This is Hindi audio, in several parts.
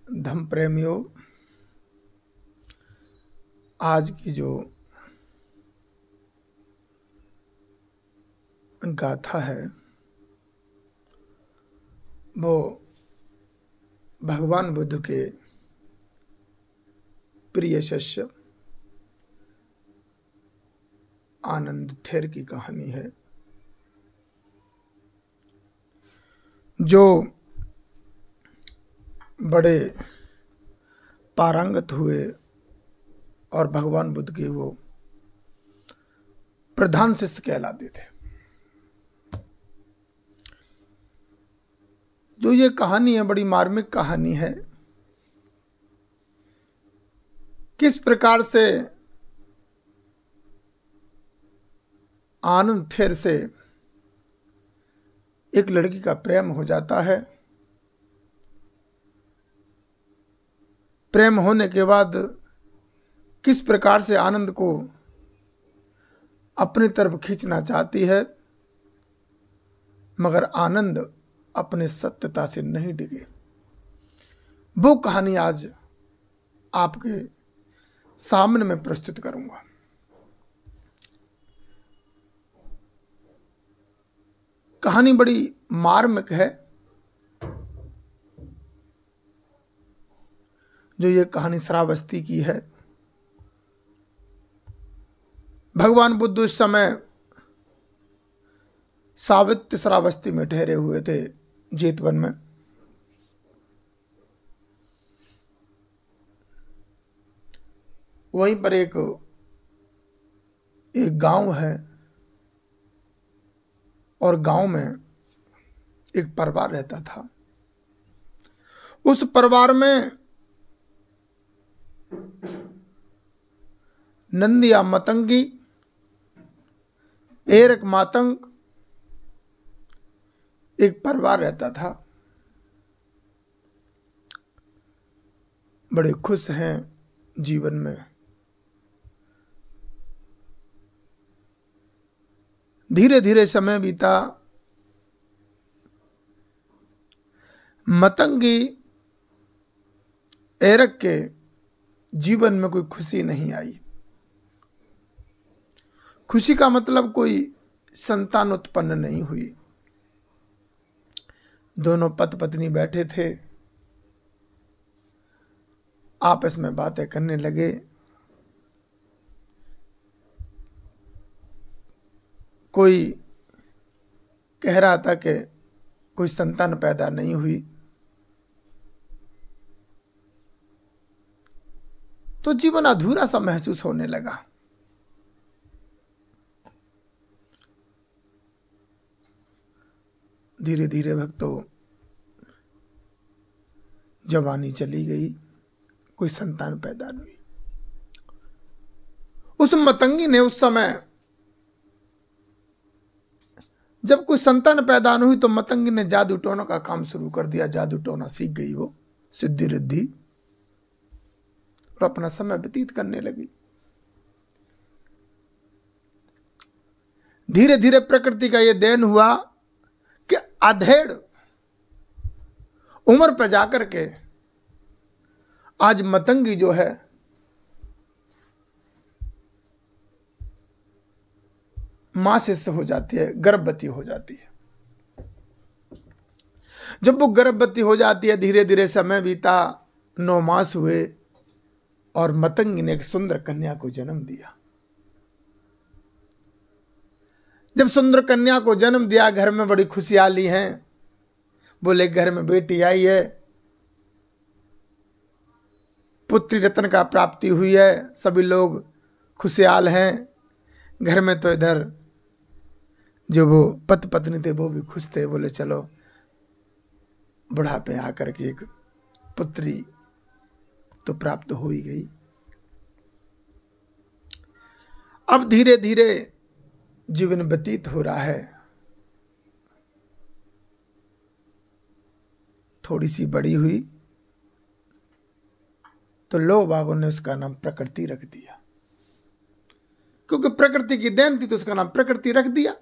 धम्म प्रेमियों, आज की जो गाथा है वो भगवान बुद्ध के प्रिय शिष्य आनंद थेर की कहानी है, जो बड़े पारंगत हुए और भगवान बुद्ध के वो प्रधान शिष्य कहलाते थे। जो ये कहानी है बड़ी मार्मिक कहानी है। किस प्रकार से आनंद थेर से एक लड़की का प्रेम हो जाता है। प्रेम होने के बाद किस प्रकार से आनंद को अपनी तरफ खींचना चाहती है, मगर आनंद अपने सत्यता से नहीं डिगे। वो कहानी आज आपके सामने में प्रस्तुत करूंगा। कहानी बड़ी मार्मिक है। जो ये कहानी श्रावस्ती की है। भगवान बुद्ध उस समय सावित्र श्रावस्ती में ठहरे हुए थे, जेतवन में। वहीं पर एक गांव है और गांव में एक परिवार रहता था। उस परिवार में नंदिया मतंगी, एरक मातंग एक परिवार रहता था। बड़े खुश हैं जीवन में। धीरे धीरे समय बीता। मतंगी एरक के जीवन में कोई खुशी नहीं आई। खुशी का मतलब कोई संतान उत्पन्न नहीं हुई। दोनों पति पत्नी बैठे थे, आपस में बातें करने लगे। कोई कह रहा था कि कोई संतान पैदा नहीं हुई, तो जीवन अधूरा सा महसूस होने लगा। धीरे धीरे भक्तों जवानी चली गई, कोई संतान पैदा नहीं हुई। उस मतंगी ने उस समय जब कोई संतान पैदा नहीं हुई तो मतंगी ने जादू टोना का काम शुरू कर दिया। जादू टोना सीख गई वो, सिद्धि रिद्धि, और अपना समय व्यतीत करने लगी। धीरे धीरे प्रकृति का यह देन हुआ कि अधेड़ उम्र पर जाकर के आज मतंगी जो है मां से हो जाती है, गर्भवती हो जाती है। जब वो गर्भवती हो जाती है, धीरे धीरे समय बीता, 9 मास हुए और मतंगी ने एक सुंदर कन्या को जन्म दिया। जब सुंदर कन्या को जन्म दिया, घर में बड़ी खुशहाली है। बोले घर में बेटी आई है, पुत्री रत्न का प्राप्ति हुई है, सभी लोग खुशहाल हैं। घर में तो इधर जो वो पति पत्नी थे वो भी खुश थे। बोले चलो बुढ़ापे आकर के एक पुत्री तो प्राप्त हो ही गई। अब धीरे धीरे जीवन व्यतीत हो रहा है। थोड़ी सी बड़ी हुई तो लोग बागों ने उसका नाम प्रकृति रख दिया, क्योंकि प्रकृति की देन थी तो उसका नाम प्रकृति रख दिया।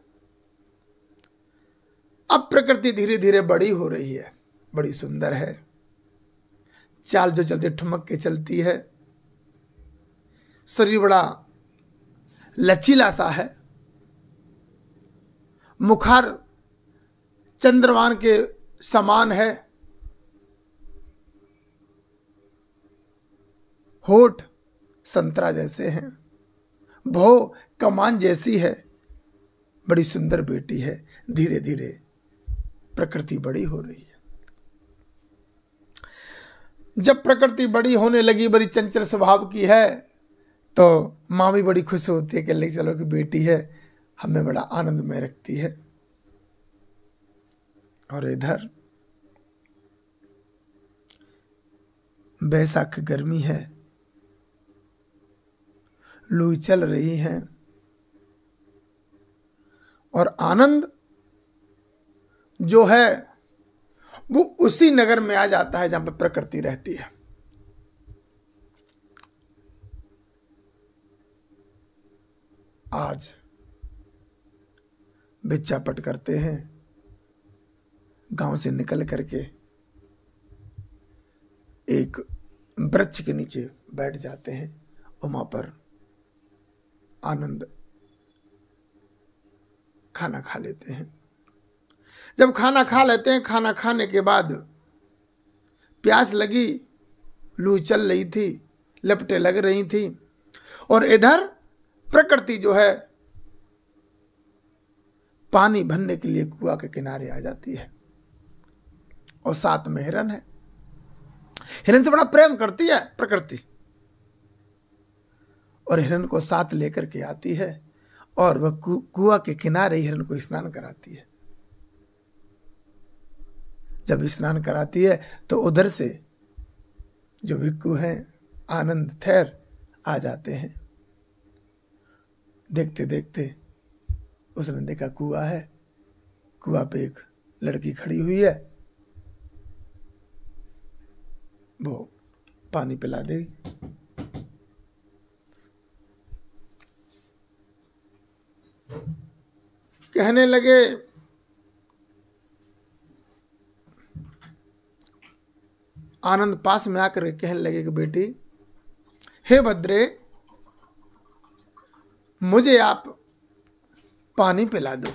अब प्रकृति धीरे धीरे बड़ी हो रही है, बड़ी सुंदर है। चाल जो चलती ठुमक के चलती है, शरीर बड़ा लचीला सा है, मुखार चंद्रमान के समान है, होठ संतरा जैसे हैं, भौ कमान जैसी है। बड़ी सुंदर बेटी है। धीरे धीरे प्रकृति बड़ी हो रही है। जब प्रकृति बड़ी होने लगी, बड़ी चंचल स्वभाव की है, तो माँ भी बड़ी खुश होती है कि ले चलो कि बेटी है, हमें बड़ा आनंद में रखती है। और इधर बैसाख गर्मी है, लू चल रही है, और आनंद जो है वो उसी नगर में आ जाता है जहां पर प्रकृति रहती है। आज बिच्चापट करते हैं, गांव से निकल करके एक वृक्ष के नीचे बैठ जाते हैं और वहां पर आनंद खाना खा लेते हैं। जब खाना खा लेते हैं, खाना खाने के बाद प्यास लगी, लू चल रही थी, लपटें लग रही थी, और इधर प्रकृति जो है पानी भरने के लिए कुआं के किनारे आ जाती है। और साथ में हिरन है। हिरन से बड़ा प्रेम करती है प्रकृति, और हिरन को साथ लेकर के आती है, और वह कुआं के किनारे हिरन को स्नान कराती है। जब स्नान कराती है तो उधर से जो भिक्खु हैं, आनंद थैर आ जाते हैं। देखते देखते उसने देखा कुआं है, कुआं पे एक लड़की खड़ी हुई है, वो पानी पिला देगी। कहने लगे, आनंद पास में आकर कहने लगे कि बेटी, हे भद्रे, मुझे आप पानी पिला दो।